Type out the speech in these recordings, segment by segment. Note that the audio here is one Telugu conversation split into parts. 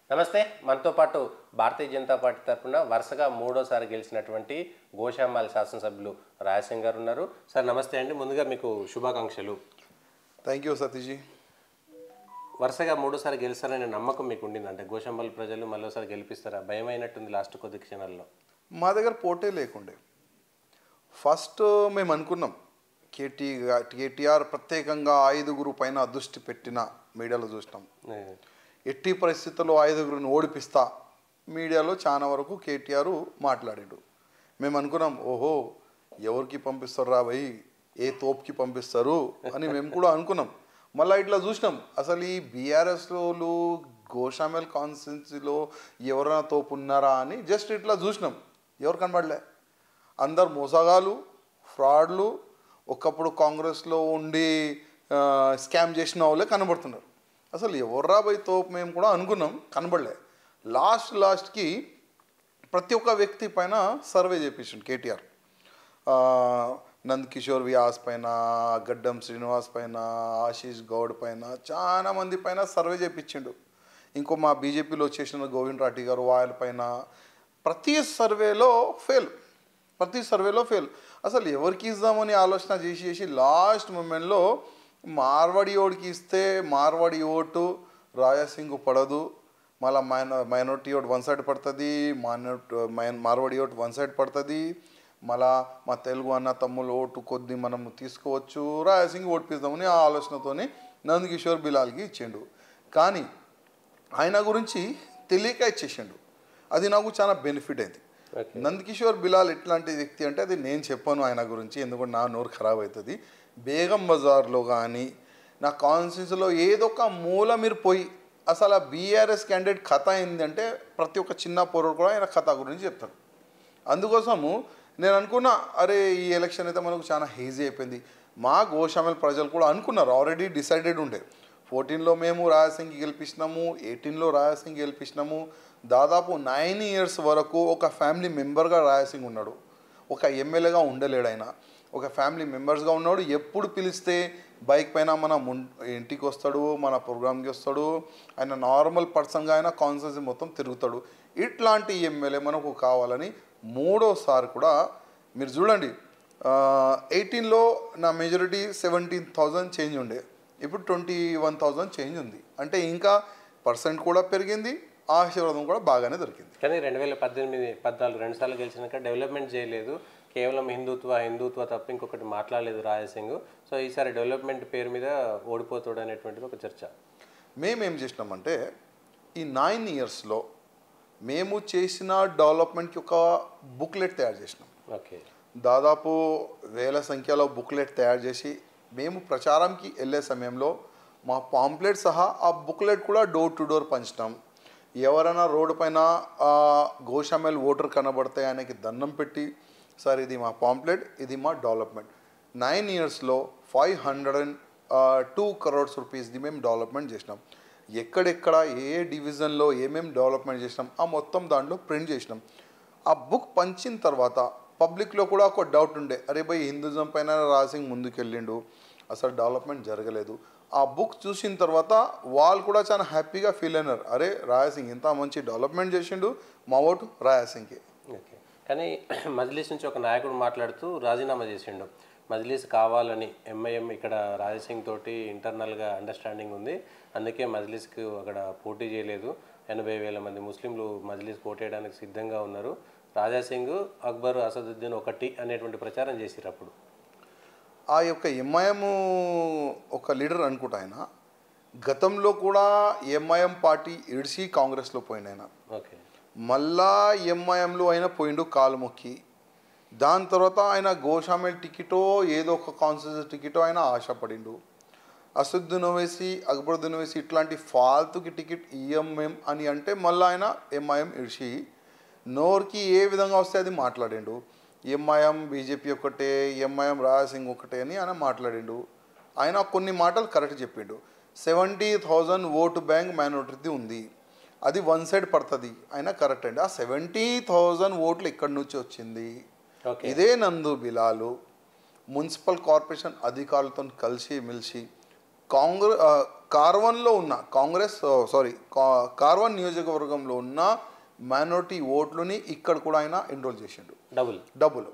నమస్తే. మనతో పాటు భారతీయ జనతా పార్టీ తరఫున వరుసగా మూడోసారి గెలిచినటువంటి గోషామాల్ శాసనసభ్యులు రాయసింగ్ గారు ఉన్నారు. సార్ నమస్తే అండి. ముందుగా మీకు శుభాకాంక్షలు. Thank you Satiji. వరుసగా మూడోసారి గెలుస్తారనే నమ్మకం మీకు ఉండింది? అంటే గోషామాల్ ప్రజలు మరోసారి గెలిపిస్తారా? భయం అయినట్టుంది లాస్ట్ కొద్ది క్షణాల్లో. మా దగ్గర పోటే లేకుండే. ఫస్ట్ మేము అనుకున్నాం కేటీఆర్ ప్రత్యేకంగా 5గురు పైన దృష్టి పెట్టిన మీడియాలో చూసినాం. ఎట్టి పరిస్థితుల్లో 5గురిని ఓడిపిస్తా మీడియాలో చాలా వరకు కేటీఆర్ మాట్లాడాడు. మేము అనుకున్నాం, ఓహో ఎవరికి పంపిస్తారు రా భయ్, ఏ తోపుకి పంపిస్తారు అని మేము కూడా అనుకున్నాం. మళ్ళీ ఇట్లా చూసినాం, అసలు ఈ బీఆర్ఎస్లో గోషామేల్ కాన్స్టిట్యున్సీలో ఎవరైనా తోపు ఉన్నారా అని జస్ట్ ఇట్లా చూసినాం. ఎవరు కనబడలే. అందరు మోసగాళ్ళు, ఫ్రాడ్లు, ఒకప్పుడు కాంగ్రెస్లో ఉండి స్కామ్ చేసిన వాళ్ళే కనబడుతున్నారు. అసలు ఎవర్రా పోయి తోపు మేము కూడా అనుకున్నాం, కనబడలే. లాస్ట్కి ప్రతి ఒక్క వ్యక్తి పైన సర్వే చేయించండి కేటీఆర్. నంద్ కిషోర్ వ్యాస్ పైన, గడ్డం శ్రీనివాస్ పైన, ఆశీష్ గౌడ్ పైన, చాలా మంది పైన సర్వే చేయించిండు. ఇంకో మా బీజేపీలో వచ్చేసిన గోవింద్ రాఠీ గారు వాళ్ళ పైన ప్రతి సర్వేలో ఫెయిల్. అసలు ఎవరికి ఇద్దామని ఆలోచన చేసి లాస్ట్ మూమెంట్లో మార్వాడి ఓడికి ఇస్తే మార్వాడి ఓటు రాజాసింగ్ పడదు, మళ్ళీ మైనారిటీ ఓటు వన్ సైడ్ పడుతుంది, మార్వాడి ఓటు వన్ సైడ్ పడుతుంది, మళ్ళా మా తెలుగు అన్న తమ్ముళ్ళ ఓటు కొద్ది మనం తీసుకోవచ్చు, రాజాసింగ్ ఓడిపిద్దామని ఆ ఆలోచనతోనే నందకిషోర్ బిలాల్కి ఇచ్చిండు. కానీ ఆయన గురించి తెలియక ఇచ్చేసిండు. అది నాకు చాలా బెనిఫిట్ అయింది. నందకిషోర్ బిలాల్ ఎట్లాంటి వ్యక్తి అంటే అది నేను చెప్పాను ఆయన గురించి, ఎందుకంటే నా నోరు ఖరాబ్ అవుతుంది. బేగం బజార్లో కానీ నా కాన్స్టిట్యూన్సీలో ఏదో ఒక మూల మీరు పోయి అసలు ఆ బీఆర్ఎస్ క్యాండిడేట్ కథ ఏంటంటే ప్రతి ఒక్క చిన్న పౌరుడు కూడా ఆయన కథ గురించి చెప్తాడు. అందుకోసము నేను అనుకున్నా, అరే ఈ ఎలక్షన్ అయితే మనకు చాలా ఈజీ అయిపోయింది. మా గోషామేల్ ప్రజలు కూడా అనుకున్నారు, ఆల్రెడీ డిసైడెడ్ ఉండే. 14లో మేము రాజాసింగ్ గెలిపించినాము, 18లో రాజాసింగ్ గెలిపించినాము. దాదాపు 9 years వరకు ఒక ఫ్యామిలీ మెంబర్గా రాజాసింగ్ ఉన్నాడు. ఒక ఎమ్మెల్యేగా ఉండలేడు ఆయన, ఒక ఫ్యామిలీ మెంబర్స్గా ఉన్నాడు. ఎప్పుడు పిలిస్తే బైక్ పైన మన ఇంటికి వస్తాడు, మన ప్రోగ్రామ్కి వస్తాడు. ఆయన నార్మల్ పర్సన్గా ఆయన కాన్స్టిట్యూన్సీ మొత్తం తిరుగుతాడు. ఇట్లాంటి ఎమ్మెల్యే మనకు కావాలని మూడోసారి కూడా మీరు చూడండి. 18లో నా మెజారిటీ 17,000 చేంజ్ ఉండే, ఇప్పుడు 21,000 చేంజ్ ఉంది. అంటే ఇంకా పర్సెంట్ కూడా పెరిగింది, ఆశీర్వాదం కూడా బాగానే దొరికింది. కానీ 2018-14 2 సార్లు గెలిచినాక డెవలప్మెంట్ చేయలేదు, కేవలం హిందుత్వ తప్ప ఇంకొకటి మాట్లాడలేదు రాజాసింగ్. సో ఈసారి డెవలప్మెంట్ పేరు మీద ఓడిపోతాడు అనేటువంటిది ఒక చర్చ. మేమేం చేసినామంటే ఈ 9 yearsలో మేము చేసిన డెవలప్మెంట్కి ఒక బుక్లెట్ తయారు చేసినాం. ఓకే. దాదాపు వేల సంఖ్యలో బుక్లెట్ తయారు చేసి మేము ప్రచారంకి వెళ్ళే సమయంలో మా పాంప్లెట్ సహా ఆ బుక్లెట్ కూడా డోర్ టు డోర్ పంచినాం. ఎవరైనా రోడ్డు పైన గోషామేల్ ఓటర్ కనబడితే ఆయనకి దండం పెట్టి, సార్ ఇది మా పాంప్లెట్, ఇది మా డెవలప్మెంట్. 9 yearsలో 502 crores రూపీస్ది మేము డెవలప్మెంట్ చేసినాం. ఎక్కడెక్కడ ఏ డివిజన్లో ఏమేమి డెవలప్మెంట్ చేసినాం ఆ మొత్తం దాంట్లో ప్రింట్ చేసినాం. ఆ బుక్ పంచిన తర్వాత పబ్లిక్లో కూడా ఒక డౌట్ ఉండే, అరే భయ్ హిందూజం పైన రాజాసింగ్ ముందుకెళ్ళిండు, అసలు డెవలప్మెంట్ జరగలేదు. ఆ బుక్ చూసిన తర్వాత వాళ్ళు కూడా చాలా హ్యాపీగా ఫీల్ అయినారు, అరే రాజాసింగ్ ఇంత మంచి డెవలప్మెంట్ చేసిండు, మా ఓటు రాజాసింగ్కి. ఓకే. కానీ మజ్లిస్ నుంచి ఒక నాయకుడు మాట్లాడుతూ రాజీనామా చేసిండు. మజ్లిస్ కావాలని ఎంఐఎం ఇక్కడ రాజాసింగ్ తోటి ఇంటర్నల్గా అండర్స్టాండింగ్ ఉంది, అందుకే మజ్లిస్కి అక్కడ పోటీ చేయలేదు. 80,000 మంది ముస్లింలు మజ్లిస్ పోటీ చేయడానికి సిద్ధంగా ఉన్నారు. రాజాసింగ్, అక్బర్, అసదుద్దీన్ ఒకటి అనేటువంటి ప్రచారం చేసిరు. అప్పుడు ఆ యొక్క ఎంఐఎం ఒక లీడర్ అనుకుంటా, ఆయన గతంలో కూడా ఎంఐఎం పార్టీ ఇడిసి కాంగ్రెస్లో పోయిన ఆయన. ఓకే. మళ్ళా ఎంఐఎంలో అయినా పోయిండు కాలు మొక్కి. దాని తర్వాత ఆయన గోషామేల్ టికెటో ఏదో ఒక కాన్స్టిట్యూన్సీ టికెటో ఆయన ఆశపడిండు. అసదుద్దీన్ ఓవైసీ, అక్బరుద్దీన్ ఓవైసీ ఇట్లాంటి ఫాల్తుకి టికెట్ ఈఎంఎం అని అంటే మళ్ళీ ఆయన ఎంఐఎం ఇడిచి నోరుకి ఏ విధంగా వస్తే అది మాట్లాడిండు. ఎంఐఎం బీజేపీ ఒకటే, ఎంఐఎం రాజాసింగ్ ఒకటే అని ఆయన మాట్లాడిండు. ఆయన కొన్ని మాటలు కరెక్ట్ చెప్పిండు. 70,000 ఓటు బ్యాంక్ మైనారిటీ ఉంది, అది వన్ సైడ్ పడుతుంది, ఆయన కరెక్ట్ అండి. ఆ 70,000 ఓట్లు ఎక్కడి నుంచి వచ్చింది? ఇదే నందు బిలాలు మున్సిపల్ కార్పొరేషన్ అధికారులతో కలిసి మెలిసి కార్వన్లో ఉన్న కాంగ్రెస్ కార్వన్ నియోజకవర్గంలో ఉన్న మైనారిటీ ఓట్లని ఇక్కడ కూడా ఆయన ఎన్రోల్ చేసిండు డబుల్.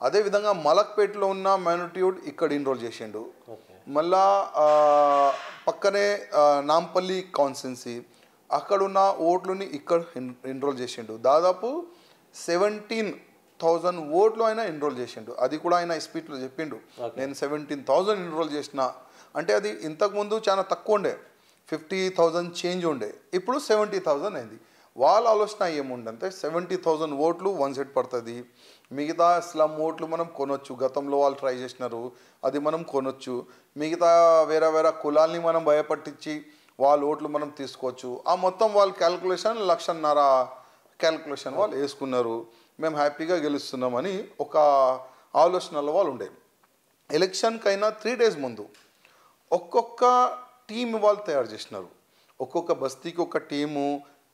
అదేవిధంగా మలక్పేటలో ఉన్న మైనారిటీ ఓట్ ఇక్కడ ఎన్రోల్ చేసిండు. మళ్ళా పక్కనే నాంపల్లి కాన్స్టెన్సీ అక్కడున్న ఓట్లని ఇక్కడ ఎన్రోల్ చేసిండు. దాదాపు 17,000 ఓట్లు ఆయన ఎన్రోల్ చేసిండు. అది కూడా ఆయన స్పీచ్లో చెప్పిండు, నేను 17,000 ఎన్రోల్ చేసిన. అంటే అది ఇంతకుముందు చాలా తక్కువ ఉండే, 50,000 చేంజ్ ఉండే, ఇప్పుడు 70,000 అయింది. వాళ్ళ ఆలోచన ఏముండంటే 70,000 ఓట్లు వన్ సైడ్ పడుతుంది, మిగతా స్లమ్ ఓట్లు మనం కొనొచ్చు. గతంలో వాళ్ళు ట్రై చేసినారు, అది మనం కొనొచ్చు. మిగతా వేరే వేరే కులాల్ని మనం భయపట్టించి వాళ్ళ ఓట్లు మనం తీసుకోవచ్చు. ఆ మొత్తం వాళ్ళ క్యాల్కులేషన్ 1,50,000 క్యాల్కులేషన్ వాళ్ళు వేసుకున్నారు. మేము హ్యాపీగా గెలుస్తున్నామని ఒక ఆలోచనలో వాళ్ళు ఉండే. ఎలక్షన్కైనా 3 days ముందు ఒక్కొక్క టీం వాళ్ళు తయారు చేసినారు. ఒక్కొక్క బస్తీకి ఒక టీము,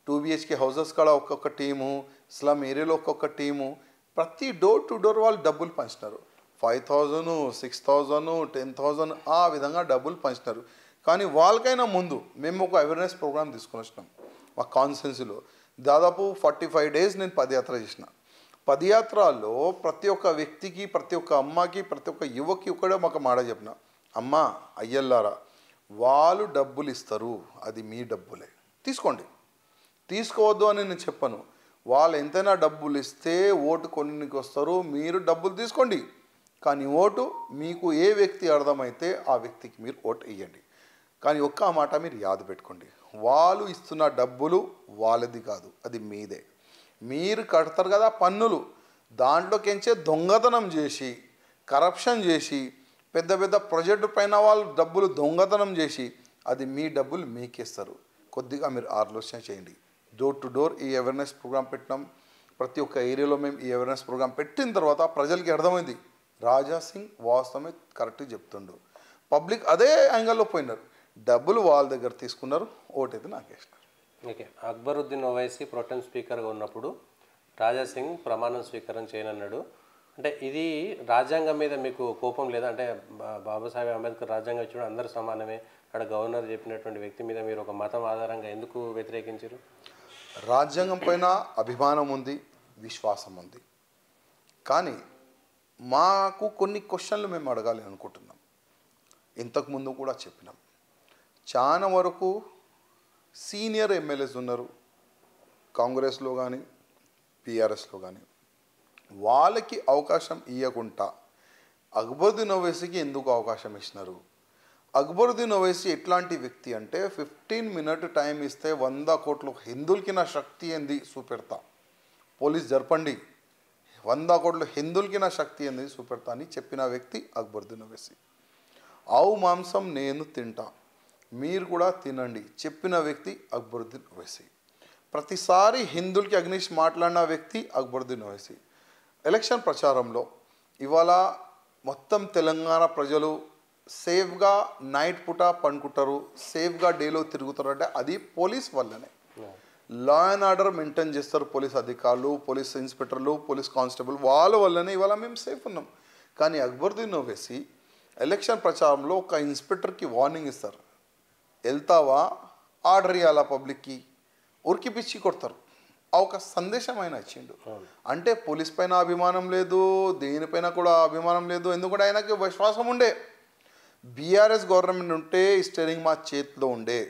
2 BHK హౌసెస్ కాడ ఒక్కొక్క టీము, స్లమ్ ఏరియాలో ఒక్కొక్క టీము, ప్రతి డోర్ టు డోర్ వాళ్ళు డబ్బులు పంచినారు. 5,000, 6,000, 10,000 ఆ విధంగా డబ్బులు పంచినారు. కానీ వాళ్ళకైనా ముందు మేము ఒక అవేర్నెస్ ప్రోగ్రామ్ తీసుకొని వచ్చినాం మా కాన్స్టిట్యున్సీలో. దాదాపు 45 days నేను పదయాత్ర చేసిన. పదయాత్రలో ప్రతి ఒక్క వ్యక్తికి, ప్రతి ఒక్క అమ్మకి, ప్రతి ఒక్క యువకి ఒకటే మాకు మాట చెప్పిన, అమ్మ అయ్యల్లారా వాళ్ళు డబ్బులు ఇస్తారు, అది మీ డబ్బులే, తీసుకోండి, తీసుకోవద్దు అని నేను చెప్పను. వాళ్ళు ఎంతైనా డబ్బులు ఇస్తే ఓటు కొన్నికి వస్తారు, మీరు డబ్బులు తీసుకోండి, కానీ ఓటు మీకు ఏ వ్యక్తి అర్థమైతే ఆ వ్యక్తికి మీరు ఓటు వేయండి. కానీ ఒక్క మాట మీరు యాద పెట్టుకోండి, వాళ్ళు ఇస్తున్న డబ్బులు వాళ్ళది కాదు, అది మీదే. మీరు కడతారు కదా పన్నులు, దాంట్లోకించే దొంగతనం చేసి, కరప్షన్ చేసి, పెద్ద పెద్ద ప్రాజెక్టు పైన వాళ్ళు డబ్బులు దొంగతనం చేసి అది మీ డబ్బులు మీకేస్తారు. కొద్దిగా మీరు ఆలోచన చేయండి. డోర్ టు డోర్ ఈ అవేర్నెస్ ప్రోగ్రామ్ పెట్టినాం. ప్రతి ఒక్క ఏరియాలో మేము ఈ అవేర్నెస్ ప్రోగ్రామ్ పెట్టిన తర్వాత ప్రజలకి అర్థమైంది, రాజా సింగ్ వాస్తవమే కరెక్ట్గా చెప్తుండు. పబ్లిక్ అదే యాంగిల్లో పోయినారు, డబ్బులు వాళ్ళ దగ్గర తీసుకున్నారు, ఓటైతే నాకేసినారు. ఓకే, అక్బరుద్దీన్ ఓవైసీ ప్రొటెం స్పీకర్గా ఉన్నప్పుడు రాజా సింగ్ ప్రమాణం స్వీకారం చేయనన్నాడు. అంటే ఇది రాజ్యాంగం మీద మీకు కోపం లేదా? అంటే బాబాసాహెబ్ అంబేద్కర్ రాజ్యాంగం ఇచ్చిన అందరూ సమానమే, అక్కడ గవర్నర్ చెప్పినటువంటి వ్యక్తి మీద మీరు ఒక మతం ఆధారంగా ఎందుకు వ్యతిరేకించారు? రాజ్యాంగం పైన అభిమానం ఉంది, విశ్వాసం ఉంది. కానీ మాకు కొన్ని క్వశ్చన్లు మేము అడగాలి అనుకుంటున్నాం. ఇంతకుముందు కూడా చెప్పినాం, చాలా వరకు సీనియర్ ఎమ్మెల్యేస్ ఉన్నారు కాంగ్రెస్లో కానీ టీఆర్ఎస్లో కానీ, వాళ్ళకి అవకాశం ఇవ్వకుండా అక్బరుద్దీన్ ఓవైసీకి ఎందుకు అవకాశం ఇచ్చినారు? అక్బరుద్దీన్ ఓవైసీ ఎట్లాంటి వ్యక్తి అంటే 15 minutes టైం ఇస్తే 100 కోట్లు హిందువులకి నా శక్తి ఏంది చూపెడతా, పోలీస్ జరపండి, 100 కోట్లు హిందువులకి నా శక్తి ఏంది చూపెడతా అని చెప్పిన వ్యక్తి అక్బరుద్దీన్ ఓవైసీ. ఆవు మాంసం నేను తింటా, మీరు కూడా తినండి చెప్పిన వ్యక్తి అక్బరుద్దీన్ ఓవైసీ. ప్రతిసారి హిందువులకి అగ్నిష్ మాట్లాడిన వ్యక్తి అక్బరుద్దీన్ ఓవైసీ. ఎలక్షన్ ప్రచారంలో ఇవాళ మొత్తం తెలంగాణ ప్రజలు సేఫ్గా నైట్ పూట పండుకుంటారు, సేఫ్గా డేలో తిరుగుతారు అంటే అది పోలీస్ వల్లనే. లా అండ్ ఆర్డర్ మెయింటైన్ చేస్తారు పోలీస్ అధికారులు, పోలీస్ ఇన్స్పెక్టర్లు, పోలీస్ కానిస్టేబుల్, వాళ్ళ వల్లనే ఇవాళ మేము సేఫ్ ఉన్నాం. కానీ అక్బరుద్దీన్ ఓవైసీ ఎలక్షన్ ప్రచారంలో ఒక ఇన్స్పెక్టర్కి వార్నింగ్ ఇస్తారు, వెళ్తావా ఆర్డర్ ఇవ్వాలా పబ్లిక్కి, ఉరికి పిచ్చి కొడతారు. ఆ ఒక సందేశం ఆయన ఇచ్చిండు. అంటే పోలీస్ పైన అభిమానం లేదు, దేనిపైన కూడా అభిమానం లేదు, ఎందుకంటే ఆయనకి విశ్వాసం ఉండే. బీఆర్ఎస్ గవర్నమెంట్ ఉంటే స్టీరింగ్ మా చేతిలో ఉండే,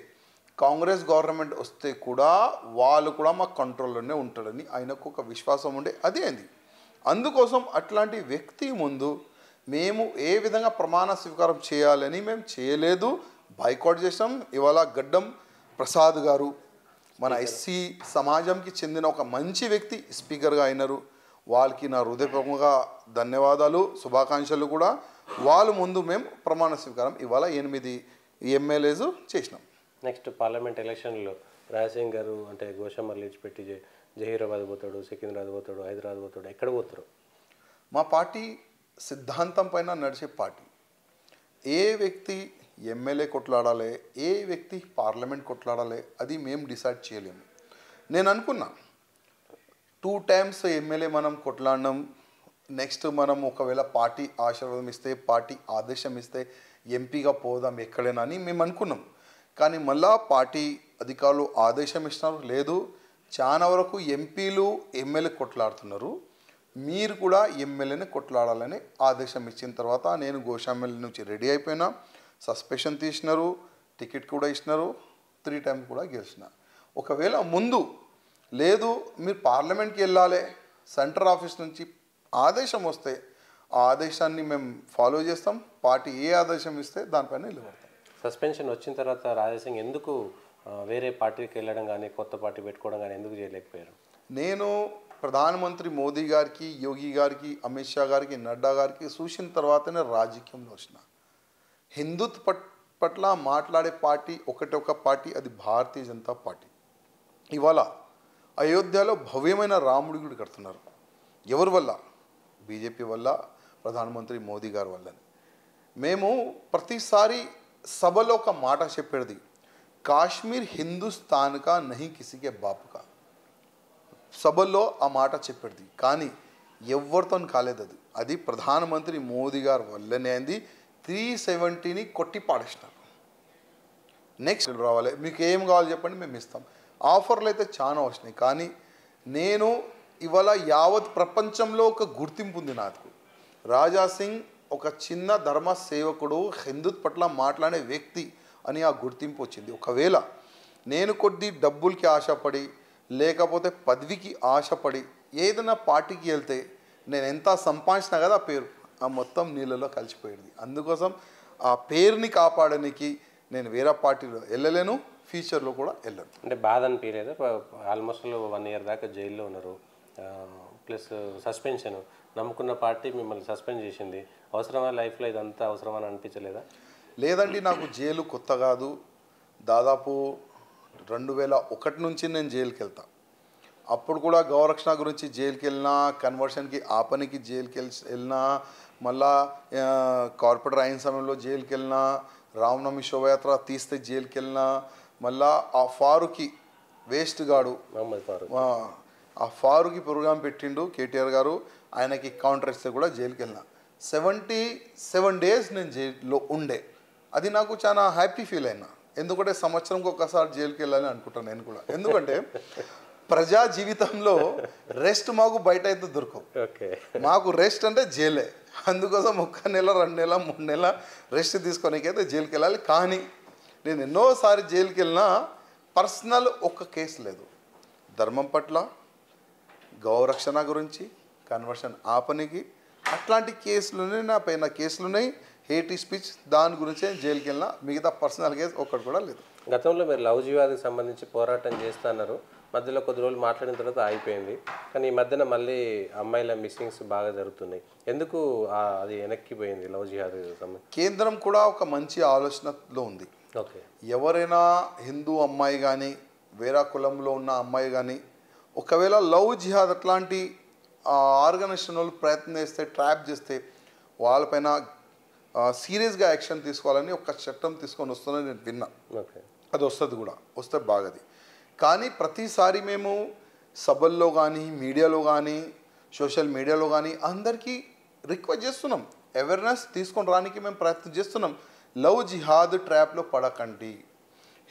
కాంగ్రెస్ గవర్నమెంట్ వస్తే కూడా వాళ్ళు కూడా మా కంట్రోల్లోనే ఉంటాడని ఆయనకు ఒక విశ్వాసం ఉండే, అదే అంది. అందుకోసం అట్లాంటి వ్యక్తి ముందు మేము ఏ విధంగా ప్రమాణ స్వీకారం చేయాలని మేము చేయలేదు, బైకాట్ చేసాం. ఇవాళ గడ్డం ప్రసాద్ గారు మన ఎస్సీ సమాజంకి చెందిన ఒక మంచి వ్యక్తి స్పీకర్గా అయినారు. వాళ్ళకి నా హృదయపూర్వకంగా ధన్యవాదాలు, శుభాకాంక్షలు కూడా. వాళ్ళ ముందు మేము ప్రమాణ స్వీకారం ఇవాళ 8 ఎమ్మెల్యేస్ చేసినాం. నెక్స్ట్ పార్లమెంట్ ఎలక్షన్లో రాజసింగ్ గారు అంటే గోషమ్మర్లు ఇచ్చిపెట్టి జహీరాబాద్ పోతాడు, సికింద్రాబాద్ పోతాడు, హైదరాబాద్ పోతాడు, ఎక్కడ పోతారు? మా పార్టీ సిద్ధాంతం పైన నడిచే పార్టీ. ఏ వ్యక్తి ఎమ్మెల్యే కొట్లాడాలి, ఏ వ్యక్తి పార్లమెంట్ కొట్లాడాలి అది మేము డిసైడ్ చేయలేము. నేను అనుకున్నా 2 times ఎమ్మెల్యే మనం కొట్లాడినాం, నెక్స్ట్ మనం ఒకవేళ పార్టీ ఆశీర్వాదం ఇస్తే, పార్టీ ఆదేశం ఇస్తే ఎంపీగా పోదాం ఎక్కడైనా అని మేము అనుకున్నాం. కానీ మళ్ళా పార్టీ అధికారులు ఆదేశం ఇస్తున్నారు, లేదు చాలా వరకు ఎంపీలు ఎమ్మెల్యే కొట్లాడుతున్నారు, మీరు కూడా ఎమ్మెల్యేని కొట్లాడాలని ఆదేశం ఇచ్చిన తర్వాత నేను గోషామల్ నుంచి రెడీ అయిపోయినా, సస్పెన్షన్ తీసినారు, టికెట్ కూడా ఇచ్చినారు, 3 టైమ్స్ కూడా గెలిచిన. ఒకవేళ ముందు లేదు మీరు పార్లమెంట్కి వెళ్ళాలి, సెంటర్ ఆఫీస్ నుంచి ఆదేశం వస్తే ఆ ఆదేశాన్ని మేము ఫాలో చేస్తాం, పార్టీ ఏ ఆదేశం ఇస్తే దానిపైన నిలబడతాం. సస్పెన్షన్ వచ్చిన తర్వాత రాజాసింగ్ ఎందుకు వేరే పార్టీకి వెళ్ళడం కానీ కొత్త పార్టీ పెట్టుకోవడం కానీ ఎందుకు చేయలేకపోయారు? నేను ప్రధానమంత్రి మోదీ గారికి, యోగి గారికి, అమిత్ షా గారికి, నడ్డా గారికి చూసిన తర్వాతనే రాజకీయంలో వచ్చిన. హిందుత్వ పట్ల మాట్లాడే పార్టీ ఒకటే ఒక పార్టీ, అది భారతీయ జనతా పార్టీ. ఇవాళ అయోధ్యలో భవ్యమైన రాముడి గుడి కడుతున్నారు. ఎవరి వల్ల? బీజేపీ వల్ల, ప్రధానమంత్రి మోదీ గారి వల్లని. మేము ప్రతిసారి సభలో ఒక మాట చెప్పేది, కాశ్మీర్ హిందుస్థాన్ కా నహీ కిసికే బాప్ కా. సభల్లో ఆ మాట చెప్పేది, కానీ ఎవరితో కాలేదు. అది ప్రధానమంత్రి మోదీ గారి వల్లనే అయింది. 370ని కొట్టి పాడేసినారు. నెక్స్ట్ రావాలి, మీకు ఏం కావాలి చెప్పండి, మేము ఇస్తాం. ఆఫర్లు అయితే చాలా వచ్చినాయి, కానీ నేను ఇవాళ యావత్ ప్రపంచంలో ఒక గుర్తింపు ఉంది నాకు. రాజాసింగ్ ఒక చిన్న ధర్మ సేవకుడు, హిందుత్వ పట్ల మాట్లాడే వ్యక్తి అని ఆ గుర్తింపు వచ్చింది. ఒకవేళ నేను కొద్ది డబ్బులకి ఆశపడి లేకపోతే పదవికి ఆశపడి ఏదైనా పార్టీకి వెళ్తే నేను ఎంత సంపాదించినా కదా ఆ పేరు ఆ మొత్తం నీళ్ళలో కలిసిపోయేది. అందుకోసం ఆ పేరుని కాపాడడానికి నేను వేరే పార్టీలో వెళ్ళలేను, ఫ్యూచర్లో కూడా వెళ్ళను. అంటే బాధ అనిపించలేదు? ఆల్మోస్ట్ 1 ఇయర్ దాకా జైల్లో ఉన్నారు, ప్లస్ సస్పెన్షన్, నమ్ముకున్న పార్టీ మిమ్మల్ని సస్పెండ్ చేసింది. అవసరమా లైఫ్లో ఇదంతా అవసరమా అని అనిపించలేదా? లేదండి, నాకు జైలు కొత్త కాదు. దాదాపు 2001 నుంచి నేను జైలుకి వెళ్తా. అప్పుడు కూడా గౌరక్షణ గురించి జైలుకి వెళ్ళినా, కన్వర్షన్కి ఆ పనికి జైలుకి వెళ్ళినా, మళ్ళా కార్పొరేటర్ అయిన సమయంలో జైలుకి వెళ్ళినా, రామనవమి శోభయాత్ర తీస్తే జైలుకి వెళ్ళినా, మళ్ళా ఆ ఫారూకి వేస్ట్ గాడు ఆ ఫారూకి ప్రోగ్రాం పెట్టిండు కేటీఆర్ గారు, ఆయనకి కౌంటర్ ఇస్తే కూడా జైలుకి వెళ్ళినా. 77 డేస్ నేను జైల్లో ఉండే. అది నాకు చాలా హ్యాపీ ఫీల్ అయినా. ఎందుకంటే సంవత్సరంకి ఒకసారి జైలుకి వెళ్ళాలని అనుకుంటాను నేను కూడా. ఎందుకంటే ప్రజా జీవితంలో రెస్ట్ మాకు బయట అయితే దొరకవు. మాకు రెస్ట్ అంటే జైలే. అందుకోసం 1 నెల 2 నెల 3 నెల రెస్ట్ తీసుకోనికైతే జైలుకి వెళ్ళాలి. కానీ నేను ఎన్నోసారి జైలుకి వెళ్ళినా పర్సనల్ ఒక్క కేసు లేదు. ధర్మం పట్ల, గౌరక్షణ గురించి, కన్వర్షన్ ఆపనికి అట్లాంటి కేసులునే నా పైన కేసులున్నాయి. హేట్ స్పీచ్ దాని గురించే జైలుకి వెళ్ళినా, మిగతా పర్సనల్ కేసు ఒక్కటి కూడా లేదు. గతంలో మీరు లవ్ జిహాద్కి సంబంధించి పోరాటం చేస్తున్నారు, మధ్యలో కొద్ది రోజులు మాట్లాడిన తర్వాత ఆగిపోయింది. కానీ ఈ మధ్యన మళ్ళీ అమ్మాయిల మిస్సింగ్స్ బాగా జరుగుతున్నాయి. ఎందుకు అది వెనక్కిపోయింది లవ్ జిహాద్ సంబంధించి? కేంద్రం కూడా ఒక మంచి ఆలోచనలో ఉంది. ఎవరైనా హిందూ అమ్మాయి కానీ వేరే కులంలో ఉన్న అమ్మాయి కానీ ఒకవేళ లవ్ జిహాద్ అట్లాంటి ఆర్గనైజేషన్ వాళ్ళు ప్రయత్నం చేస్తే, ట్రాప్ చేస్తే వాళ్ళపైన సీరియస్గా యాక్షన్ తీసుకోవాలని ఒక చట్టం తీసుకొని వస్తుందని నేను విన్నా. అది వస్తుంది కూడా, వస్తే బాగది. కానీ ప్రతిసారి మేము సభల్లో కానీ, మీడియాలో కానీ, సోషల్ మీడియాలో కానీ అందరికీ రిక్వెస్ట్ చేస్తున్నాం, అవేర్నెస్ తీసుకొని రానికి మేము ప్రయత్నం చేస్తున్నాం. లవ్ జిహాద్ ట్రాప్లో పడకండి.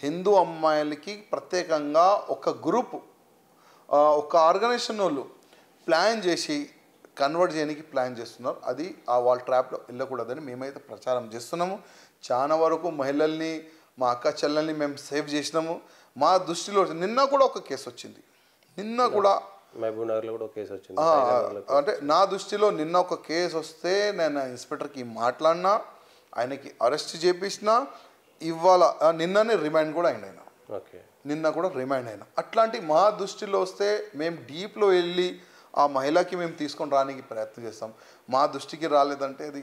హిందూ అమ్మాయిలకి ప్రత్యేకంగా ఒక గ్రూప్, ఒక ఆర్గనైజేషన్ వాళ్ళు ప్లాన్ చేసి కన్వర్ట్ చేయడానికి ప్లాన్ చేస్తున్నారు. అది వాళ్ళ ట్రాప్లో వెళ్ళకూడదని మేమైతే ప్రచారం చేస్తున్నాము. చాలా వరకు మహిళల్ని, మా అక్క చెల్లెల్ని మేము సేవ్ చేసినాము. మా దృష్టిలో నిన్న కూడా ఒక కేసు వచ్చింది. నిన్న కూడా మహబూబ్నగర్లో కూడా ఒక కేసు వచ్చింది. అంటే నా దృష్టిలో నిన్న ఒక కేసు వస్తే నేను ఇన్స్పెక్టర్కి మాట్లాడినా, ఆయనకి అరెస్ట్ చేపించిన, ఇవాళ నిన్ననే రిమాండ్ కూడా అయిన ఆయన. నిన్న కూడా రిమాండ్ అయినా. అట్లాంటి మా దృష్టిలో వస్తే మేము డీప్లో వెళ్ళి ఆ మహిళకి మేము తీసుకొని రానికి ప్రయత్నం చేస్తాం. మా దృష్టికి రాలేదంటే అది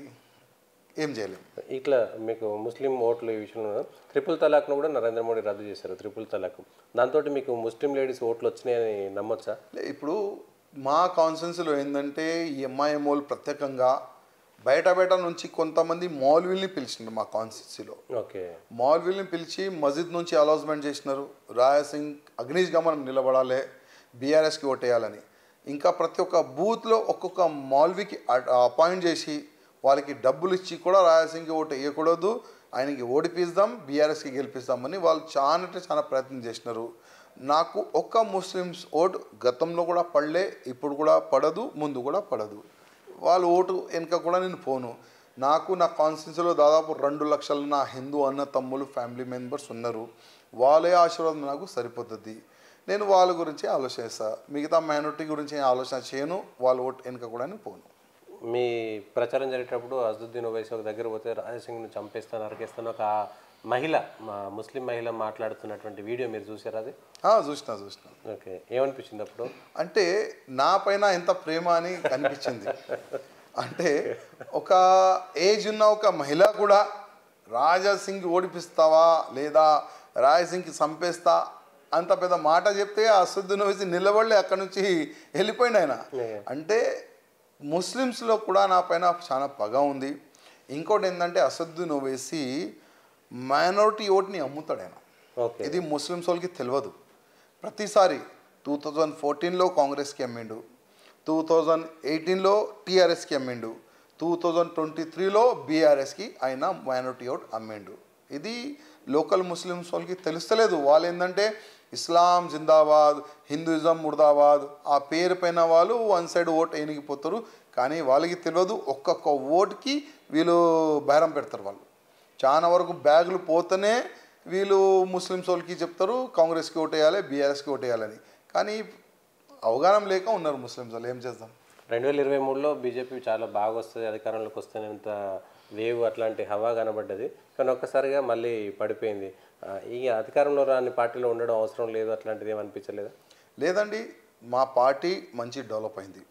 ఏం చేయలేము. ఇట్లా మీకు ముస్లిం ఓట్లు ఈ విషయంలో 3 తలాక్ను కూడా నరేంద్ర మోడీ రద్దు చేశారు. 3 తలాక్ దాంతో మీకు ముస్లిం లేడీస్ ఓట్లు వచ్చినాయని నమ్మొచ్చా? ఇప్పుడు మా కాన్స్టిట్యున్సీలో ఏంటంటే ఈ ఎంఐఎంఓలు ప్రత్యేకంగా బయట నుంచి కొంతమంది మౌల్వీల్ని పిలిచినారు మా కాన్స్టిట్యున్సీలో. మౌల్వీల్ని పిలిచి మస్జిద్ నుంచి అలాట్మెంట్ చేసినారు. రాజాసింగ్ అగ్నిష్గా మనం నిలబడాలి, బీఆర్ఎస్కి ఓటేయాలని. ఇంకా ప్రతి ఒక్క బూత్లో ఒక్కొక్క మౌల్వీకి అపాయింట్ చేసి వాళ్ళకి డబ్బులు ఇచ్చి కూడా రాజాసింగ్కి ఓటు వేయకూడదు, ఆయనకి ఓడిపిద్దాం, బీఆర్ఎస్కి గెలిపిస్తామని వాళ్ళు చాలా అంటే చాలా ప్రయత్నం చేసినారు. నాకు ఒక్క ముస్లిమ్స్ ఓటు గతంలో కూడా పడలే, ఇప్పుడు కూడా పడదు, ముందు కూడా పడదు. వాళ్ళ ఓటు వెనుక కూడా నేను పోను. నాకు నా కాన్స్టిట్యున్సీలో దాదాపు 2 లక్షల నా హిందూ అన్న తమ్ములు ఫ్యామిలీ మెంబర్స్ ఉన్నారు. వాళ్ళే ఆశీర్వాదం నాకు సరిపోతుంది. నేను వాళ్ళ గురించి ఆలోచిస్తా, మిగతా మైనారిటీ గురించి ఆలోచన చేయను. వాళ్ళ ఓటు వెనుక కూడా నేను పోను. మీ ప్రచారం జరిగేటప్పుడు అసదుద్దీన్ ఓవైసీ ఒక దగ్గర పోతే రాజాసింగ్ను చంపేస్తాను, నరికేస్తాను ఒక మహిళ, ముస్లిం మహిళ మాట్లాడుతున్నటువంటి వీడియో మీరు చూసారా అది? చూసిన. ఓకే, ఏమనిపించింది అప్పుడు? అంటే నా పైన ఎంత ప్రేమ అని కనిపించింది. అంటే ఒక ఏజ్ ఉన్న ఒక మహిళ కూడా రాజాసింగ్ ఓడిపిస్తావా లేదా రాజాసింగ్కి చంపేస్తా అంత పెద్ద మాట చెప్తే అసదుద్దీన్ ఓవైసీ నిలబడలే, అక్కడ నుంచి వెళ్ళిపోయింది ఆయన. అంటే ముస్లిమ్స్లో కూడా నా పైన చాలా పగ ఉంది. ఇంకోటి ఏంటంటే అసదుద్దీన్ ఓవైసీ మైనారిటీ ఓట్ని అమ్ముతాడు ఆయన. ఇది ముస్లిమ్స్ వాళ్ళకి తెలియదు. ప్రతిసారి 2014లో కాంగ్రెస్కి అమ్మిండు, 2018లో టీఆర్ఎస్కి అమ్మిండు, 2023లో బీఆర్ఎస్కి ఆయన మైనారిటీ ఓట్ అమ్మిండు. ఇది లోకల్ ముస్లిమ్స్ వాళ్ళకి తెలుస్తలేదు. వాళ్ళు ఏంటంటే ఇస్లాం జిందాబాద్, హిందూయిజం ముర్దాబాద్ ఆ పేరు పైన వాళ్ళు వన్ సైడ్ ఓట్ ఎనిగిపోతారు. కానీ వాళ్ళకి తెలియదు ఒక్కొక్క ఓటుకి వీళ్ళు బేరం పెడతారు. వాళ్ళు చాలా వరకు బ్యాగులు పోతేనే వీళ్ళు ముస్లిమ్స్ వాళ్ళకి చెప్తారు కాంగ్రెస్కి ఓటు వేయాలి, బీఆర్ఎస్కి ఓటు వేయాలని. కానీ అవగాహన లేక ఉన్నారు ముస్లిమ్స్ వాళ్ళు. ఏం చేద్దాం? 2023లో బీజేపీ చాలా బాగా వస్తుంది, అధికారంలోకి వస్తేనంత వేవ్ అట్లాంటి హవా కనబడ్డది. కానీ ఒక్కసారిగా మళ్ళీ పడిపోయింది. ఈ అధికారంలో రాని పార్టీలో ఉండడం అవసరం లేదు, అట్లాంటిది ఏమనిపించలేదా? లేదండి, మా పార్టీ మంచి డెవలప్ అయింది.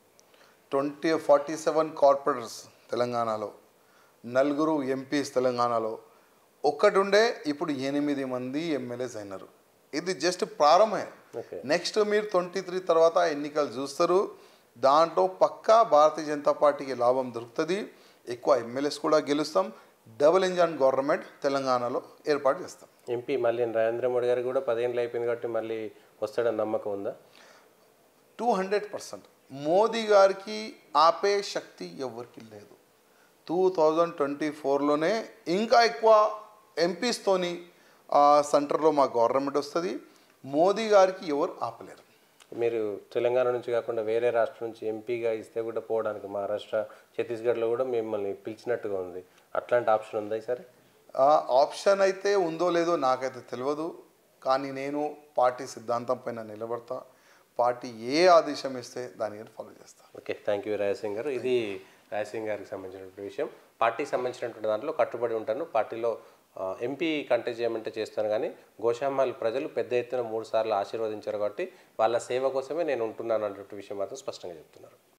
47 కార్పొరేటర్స్ తెలంగాణలో, 4 ఎంపీస్ తెలంగాణలో, ఒక్కటి ఉండే ఇప్పుడు 8 మంది ఎమ్మెల్యేస్ అయినారు. ఇది జస్ట్ ప్రారంభమే. నెక్స్ట్ మీరు 23 తర్వాత ఎన్నికలు చూస్తారు. దాంట్లో పక్కా భారతీయ జనతా పార్టీకి లాభం దొరుకుతుంది. ఎక్కువ ఎమ్మెల్యేస్ కూడా గెలుస్తాం. డబుల్ ఇంజన్ గవర్నమెంట్ తెలంగాణలో ఏర్పాటు చేస్తాం. ఎంపీ మళ్ళీ నరేంద్ర మోడీ గారికి కూడా 10 ఏళ్ళు అయిపోయింది కాబట్టి మళ్ళీ వస్తాడని నమ్మకం ఉందా? 200%. మోదీ గారికి ఆపే శక్తి ఎవరికి లేదు. 2024లోనే ఇంకా ఎక్కువ ఎంపీస్తోని సెంటర్లో మా గవర్నమెంట్ వస్తుంది. మోదీ గారికి ఎవరు ఆపలేరు. మీరు తెలంగాణ నుంచి కాకుండా వేరే రాష్ట్రం నుంచి ఎంపీగా ఇస్తే కూడా పోవడానికి మహారాష్ట్ర, ఛత్తీస్గఢ్లో కూడా మిమ్మల్ని పిలిచినట్టుగా ఉంది. అట్లాంటి ఆప్షన్ ఉందా ఈసారి? ఆప్షన్ అయితే ఉందో లేదో నాకైతే తెలియదు. కానీ నేను పార్టీ సిద్ధాంతం పైన నిలబడతా. పార్టీ ఏ ఆదేశం ఇస్తే దాన్ని ఫాలో చేస్తాను. ఓకే, థ్యాంక్ యూ రాజాసింగ్ గారు. ఇది రాజాసింగ్ గారికి సంబంధించినటువంటి విషయం. పార్టీకి సంబంధించినటువంటి దాంట్లో కట్టుబడి ఉంటాను. పార్టీలో ఎంపీ కంటెస్ట్ చేయమంటే చేస్తాను, కానీ గోషామాల్ ప్రజలు పెద్ద ఎత్తున 3 సార్లు ఆశీర్వదించారు కాబట్టి వాళ్ళ సేవ కోసమే నేను ఉంటున్నాను అన్నటువంటి విషయం మాత్రం స్పష్టంగా చెప్తున్నారు.